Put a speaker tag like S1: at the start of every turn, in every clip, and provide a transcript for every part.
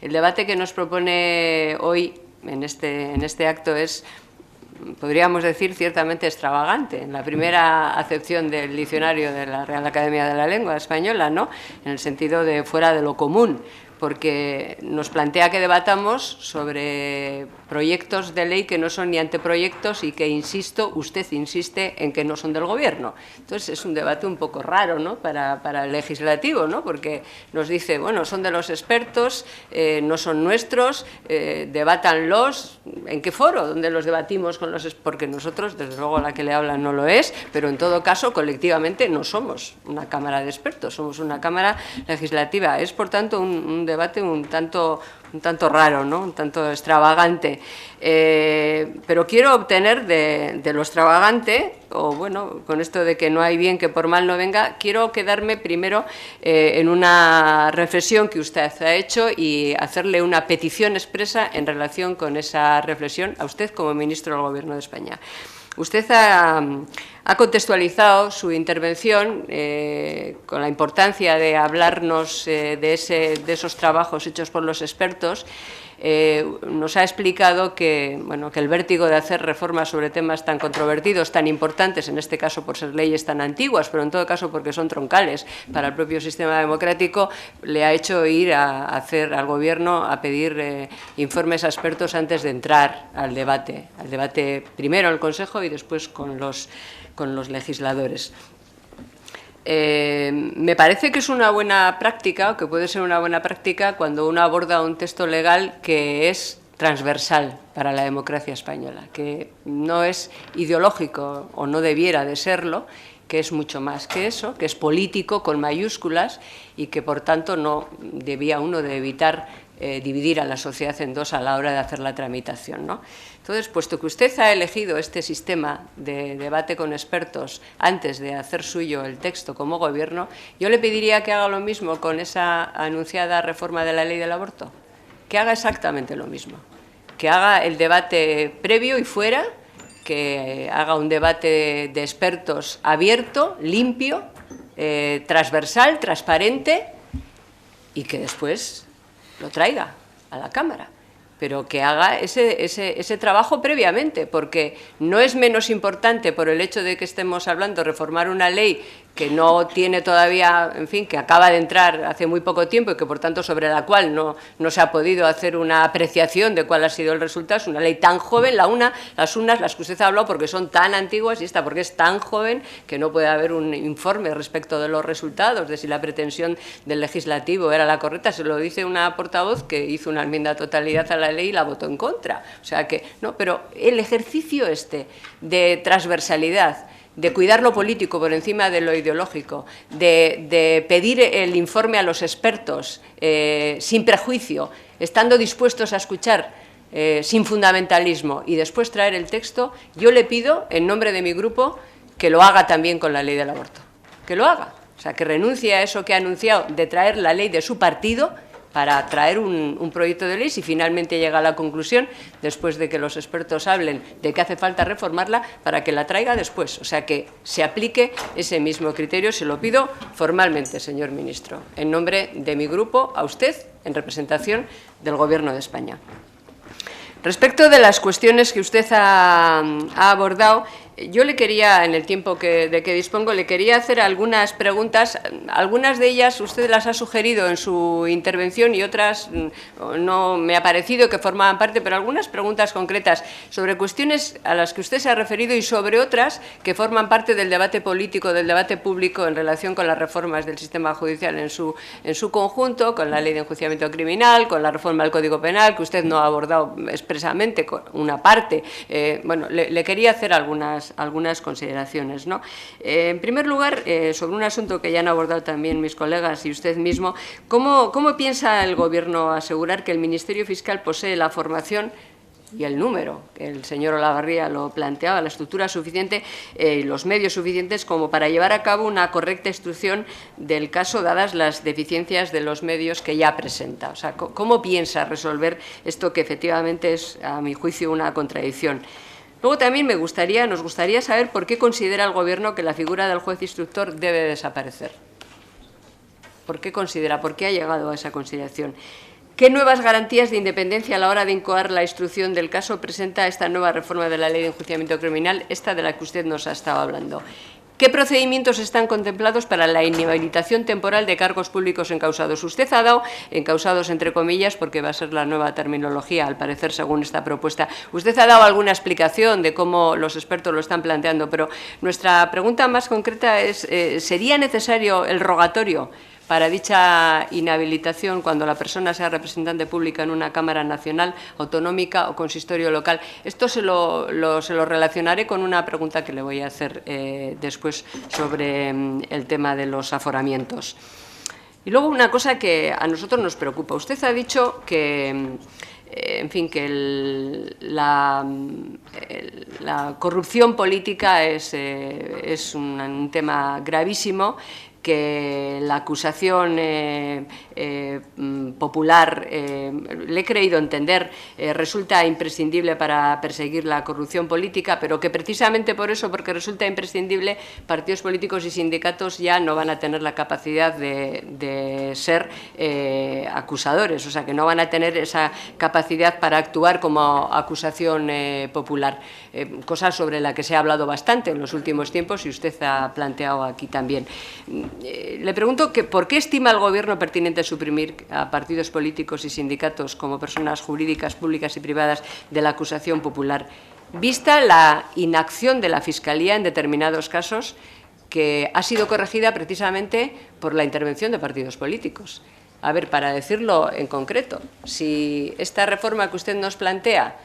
S1: El debate que nos propone hoy en este acto es, podríamos decir, ciertamente extravagante, en la primera acepción del diccionario de la Real Academia de la Lengua Española, ¿no?, en el sentido de fuera de lo común, porque nos plantea que debatamos sobre proyectos de ley que no son ni anteproyectos y que, insisto, usted insiste en que no son del Gobierno. Entonces, es un debate un poco raro, ¿no?, para el legislativo, ¿no?, porque nos dice, bueno, son de los expertos, no son nuestros, debátanlos. ¿En qué foro? ¿Dónde los debatimos con los expertos? Porque nosotros, desde luego, la que le habla no lo es, pero en todo caso, colectivamente, no somos una Cámara de expertos, somos una Cámara legislativa. Es, por tanto, un debate un tanto raro, ¿no?, un tanto extravagante. Pero quiero obtener de lo extravagante, o bueno, con esto de que no hay bien que por mal no venga, quiero quedarme primero en una reflexión que usted ha hecho y hacerle una petición expresa en relación con esa reflexión a usted como ministro del Gobierno de España. Usted ha contextualizado su intervención con la importancia de hablarnos de esos trabajos hechos por los expertos. Nos ha explicado que, bueno, que el vértigo de hacer reformas sobre temas tan controvertidos, tan importantes, en este caso por ser leyes tan antiguas, pero en todo caso porque son troncales para el propio sistema democrático, le ha hecho ir al Gobierno a pedir informes a expertos antes de entrar al debate primero en el Consejo y después con los legisladores. Me parece que es una buena práctica, o que puede ser una buena práctica, cuando uno aborda un texto legal que es transversal para la democracia española, que no es ideológico o no debiera de serlo, que es mucho más que eso, que es político con mayúsculas y que, por tanto, no debía uno de evitar dividir a la sociedad en dos a la hora de hacer la tramitación, ¿no? Entonces, puesto que usted ha elegido este sistema de debate con expertos antes de hacer suyo el texto como Gobierno, yo le pediría que haga lo mismo con esa anunciada reforma de la ley del aborto, que haga exactamente lo mismo, que haga el debate previo y fuera, que haga un debate de expertos abierto, limpio, transversal, transparente, y que después lo traiga a la Cámara, pero que haga ese trabajo previamente, porque no es menos importante por el hecho de que estemos hablando de reformar una ley que no tiene todavía, en fin, que acaba de entrar hace muy poco tiempo y que, por tanto, sobre la cual no se ha podido hacer una apreciación de cuál ha sido el resultado. Es una ley tan joven, las que usted ha hablado, porque son tan antiguas, y esta porque es tan joven que no puede haber un informe respecto de los resultados, de si la pretensión del legislativo era la correcta. Se lo dice una portavoz que hizo una enmienda a totalidad a la ley y la votó en contra. O sea que, no, pero el ejercicio de transversalidad, de cuidar lo político por encima de lo ideológico, de pedir el informe a los expertos sin prejuicio, estando dispuestos a escuchar sin fundamentalismo y después traer el texto, yo le pido, en nombre de mi grupo, que lo haga también con la ley del aborto. Que lo haga. O sea, que renuncie a eso que ha anunciado de traer la ley de su partido para traer un proyecto de ley, si finalmente llega a la conclusión, después de que los expertos hablen de que hace falta reformarla, para que la traiga después. O sea, que se aplique ese mismo criterio. Se lo pido formalmente, señor ministro, en nombre de mi grupo, a usted, en representación del Gobierno de España. Respecto de las cuestiones que usted ha abordado, yo le quería, en el tiempo de que dispongo, le quería hacer algunas preguntas. Algunas de ellas usted las ha sugerido en su intervención y otras no me ha parecido que formaban parte, pero algunas preguntas concretas sobre cuestiones a las que usted se ha referido y sobre otras que forman parte del debate político, del debate público en relación con las reformas del sistema judicial en su conjunto, con la ley de enjuiciamiento criminal, con la reforma del Código Penal, que usted no ha abordado expresamente, con una parte. Bueno, le quería hacer algunas consideraciones, ¿no? En primer lugar, sobre un asunto que ya han abordado también mis colegas y usted mismo, ¿cómo piensa el Gobierno asegurar que el Ministerio Fiscal posee la formación y el número, que el señor Olavarría lo planteaba, la estructura suficiente, los medios suficientes como para llevar a cabo una correcta instrucción del caso, dadas las deficiencias de los medios que ya presenta? O sea, ¿cómo piensa resolver esto que efectivamente es, a mi juicio, una contradicción? Luego también nos gustaría saber por qué considera el Gobierno que la figura del juez instructor debe desaparecer. ¿Por qué ha llegado a esa consideración? ¿Qué nuevas garantías de independencia a la hora de incoar la instrucción del caso presenta esta nueva reforma de la Ley de Enjuiciamiento Criminal, esta de la que usted nos ha estado hablando? ¿Qué procedimientos están contemplados para la inhabilitación temporal de cargos públicos encausados? Usted ha dado encausados entre comillas porque va a ser la nueva terminología, al parecer, según esta propuesta. Usted ha dado alguna explicación de cómo los expertos lo están planteando, pero nuestra pregunta más concreta es, ¿sería necesario el rogatorio para dicha inhabilitación cuando la persona sea representante pública en una Cámara Nacional, Autonómica o Consistorio local? Esto se lo relacionaré con una pregunta que le voy a hacer después sobre el tema de los aforamientos. Y luego una cosa que a nosotros nos preocupa. Usted ha dicho que, en fin, que la corrupción política es un tema gravísimo, que la acusación popular, le he creído entender, resulta imprescindible para perseguir la corrupción política, pero que precisamente por eso, porque resulta imprescindible, partidos políticos y sindicatos ya no van a tener la capacidad de ser acusadores, o sea, que no van a tener esa capacidad para actuar como acusación popular, cosa sobre la que se ha hablado bastante en los últimos tiempos y usted ha planteado aquí también. Le pregunto que ¿por qué estima el Gobierno pertinente suprimir a partidos políticos y sindicatos como personas jurídicas, públicas y privadas de la acusación popular, vista la inacción de la Fiscalía en determinados casos, que ha sido corregida precisamente por la intervención de partidos políticos? A ver, para decirlo en concreto, si esta reforma que usted nos plantea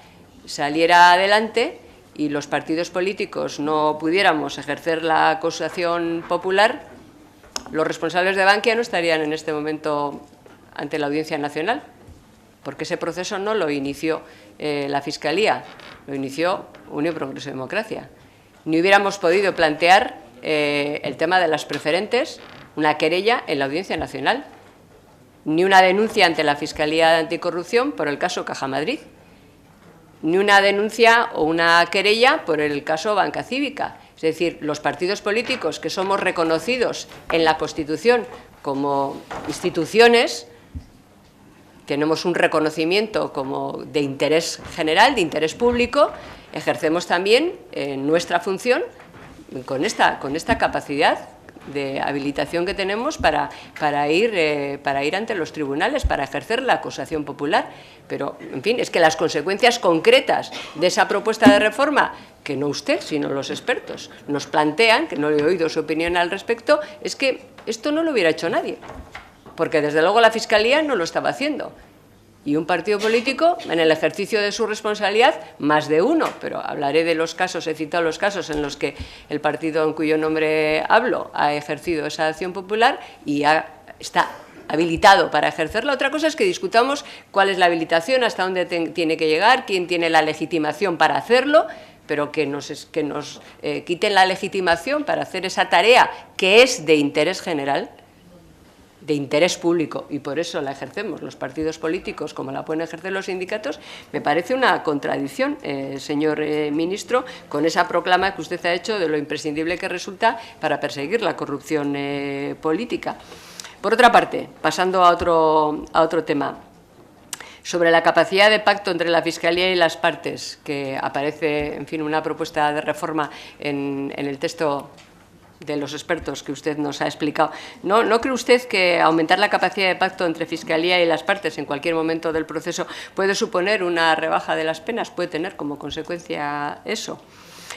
S1: saliera adelante y los partidos políticos no pudiéramos ejercer la acusación popular, los responsables de Bankia no estarían en este momento ante la Audiencia Nacional, porque ese proceso no lo inició la Fiscalía, lo inició Unión Progreso y Democracia. Ni hubiéramos podido plantear el tema de las preferentes, una querella en la Audiencia Nacional, ni una denuncia ante la Fiscalía de Anticorrupción por el caso Caja Madrid, ni una denuncia o una querella por el caso Banca Cívica. Es decir, los partidos políticos que somos reconocidos en la Constitución como instituciones, tenemos un reconocimiento como de interés general, de interés público, ejercemos también nuestra función con esta capacidad de habilitación que tenemos para ir ante los tribunales, para ejercer la acusación popular. Pero, en fin, es que las consecuencias concretas de esa propuesta de reforma, que no usted, sino los expertos, nos plantean, que no le he oído su opinión al respecto, es que esto no lo hubiera hecho nadie, porque desde luego la Fiscalía no lo estaba haciendo. Y un partido político, en el ejercicio de su responsabilidad, más de uno, pero hablaré de los casos, he citado los casos en los que el partido en cuyo nombre hablo ha ejercido esa acción popular y está habilitado para ejercerla. Otra cosa es que discutamos cuál es la habilitación, hasta dónde tiene que llegar, quién tiene la legitimación para hacerlo, pero que nos quiten la legitimación para hacer esa tarea que es de interés general, de interés público, y por eso la ejercemos los partidos políticos como la pueden ejercer los sindicatos, me parece una contradicción, señor ministro, con esa proclama que usted ha hecho de lo imprescindible que resulta para perseguir la corrupción política. Por otra parte, pasando a otro tema, sobre la capacidad de pacto entre la Fiscalía y las partes, que aparece, en fin, una propuesta de reforma en el texto de los expertos que usted nos ha explicado. ¿No cree usted que aumentar la capacidad de pacto entre Fiscalía y las partes en cualquier momento del proceso puede suponer una rebaja de las penas? ¿Puede tener como consecuencia eso?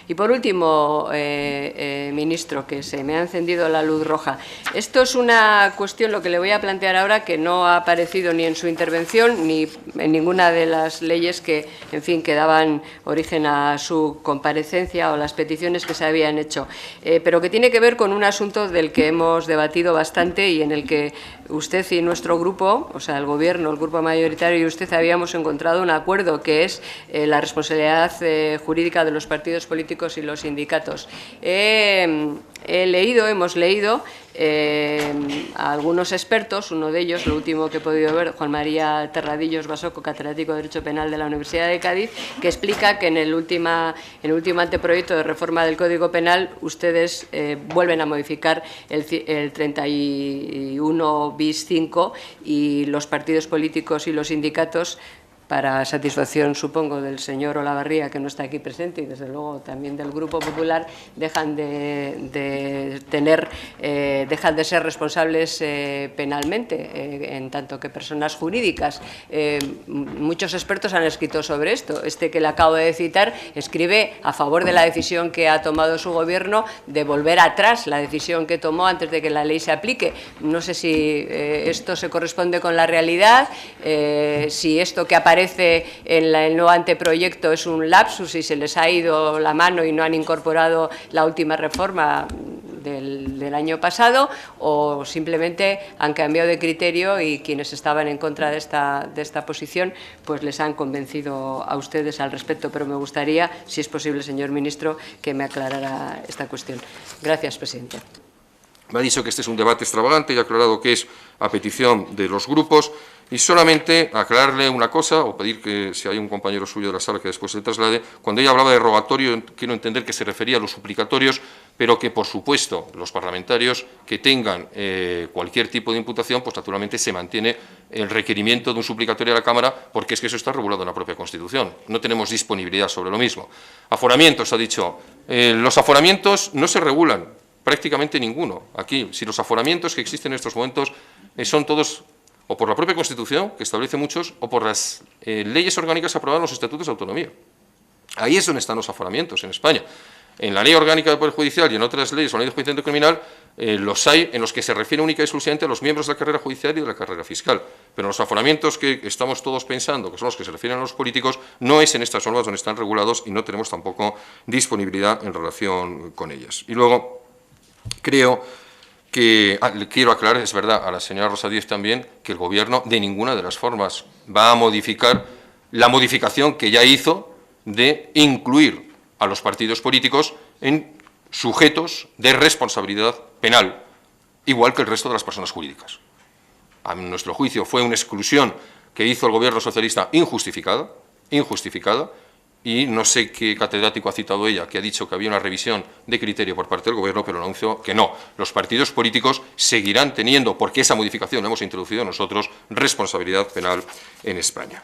S1: Y por último, ministro, que se me ha encendido la luz roja. Esto es una cuestión, lo que le voy a plantear ahora, que no ha aparecido ni en su intervención ni en ninguna de las leyes que, en fin, que daban origen a su comparecencia o las peticiones que se habían hecho, pero que tiene que ver con un asunto del que hemos debatido bastante y en el que usted y nuestro grupo, o sea, el Gobierno, el grupo mayoritario y usted habíamos encontrado un acuerdo, que es la responsabilidad jurídica de los partidos políticos políticos y los sindicatos. Hemos leído a algunos expertos, uno de ellos, lo último que he podido ver, Juan María Terradillos Basoco, catedrático de Derecho Penal de la Universidad de Cádiz, que explica que en el último anteproyecto de reforma del Código Penal ustedes vuelven a modificar el 31 bis 5 y los partidos políticos y los sindicatos, para satisfacción, supongo, del señor Olavarría, que no está aquí presente, y desde luego también del Grupo Popular, dejan de ser responsables penalmente, en tanto que personas jurídicas. Muchos expertos han escrito sobre esto. Este que le acabo de citar escribe a favor de la decisión que ha tomado su Gobierno de volver atrás la decisión que tomó antes de que la ley se aplique. No sé si esto se corresponde con la realidad, si esto que aparece en el nuevo anteproyecto es un lapsus y se les ha ido la mano y no han incorporado la última reforma del año pasado, o simplemente han cambiado de criterio y quienes estaban en contra de esta posición pues les han convencido a ustedes al respecto. Pero me gustaría, si es posible, señor ministro, que me aclarara esta cuestión. Gracias, presidente.
S2: Me ha dicho que este es un debate extravagante y ha aclarado que es a petición de los grupos. Y solamente aclararle una cosa, o pedir que si hay un compañero suyo de la sala que después se traslade, cuando ella hablaba de rogatorio, quiero entender que se refería a los suplicatorios, pero que, por supuesto, los parlamentarios que tengan cualquier tipo de imputación, pues naturalmente se mantiene el requerimiento de un suplicatorio a la Cámara, porque es que eso está regulado en la propia Constitución. No tenemos disponibilidad sobre lo mismo. Aforamientos, ha dicho. Los aforamientos no se regulan, prácticamente ninguno. Aquí, si los aforamientos que existen en estos momentos son todos o por la propia Constitución, que establece muchos, o por las leyes orgánicas aprobadas en los estatutos de autonomía. Ahí es donde están los aforamientos en España. En la Ley Orgánica del Poder Judicial y en otras leyes, o la Ley de Enjuiciamiento Criminal, los hay en los que se refiere única y exclusivamente a los miembros de la carrera judicial y de la carrera fiscal. Pero los aforamientos que estamos todos pensando, que son los que se refieren a los políticos, no es en estas normas donde están regulados y no tenemos tampoco disponibilidad en relación con ellas. Y luego, creo que le quiero aclarar, es verdad, a la señora Rosa Díez también, que el Gobierno de ninguna de las formas va a modificar la modificación que ya hizo de incluir a los partidos políticos en sujetos de responsabilidad penal, igual que el resto de las personas jurídicas. A nuestro juicio fue una exclusión que hizo el Gobierno socialista injustificada, y no sé qué catedrático ha citado ella, que ha dicho que había una revisión de criterio por parte del Gobierno, pero anuncio que no. Los partidos políticos seguirán teniendo, porque esa modificación la hemos introducido nosotros, responsabilidad penal en España.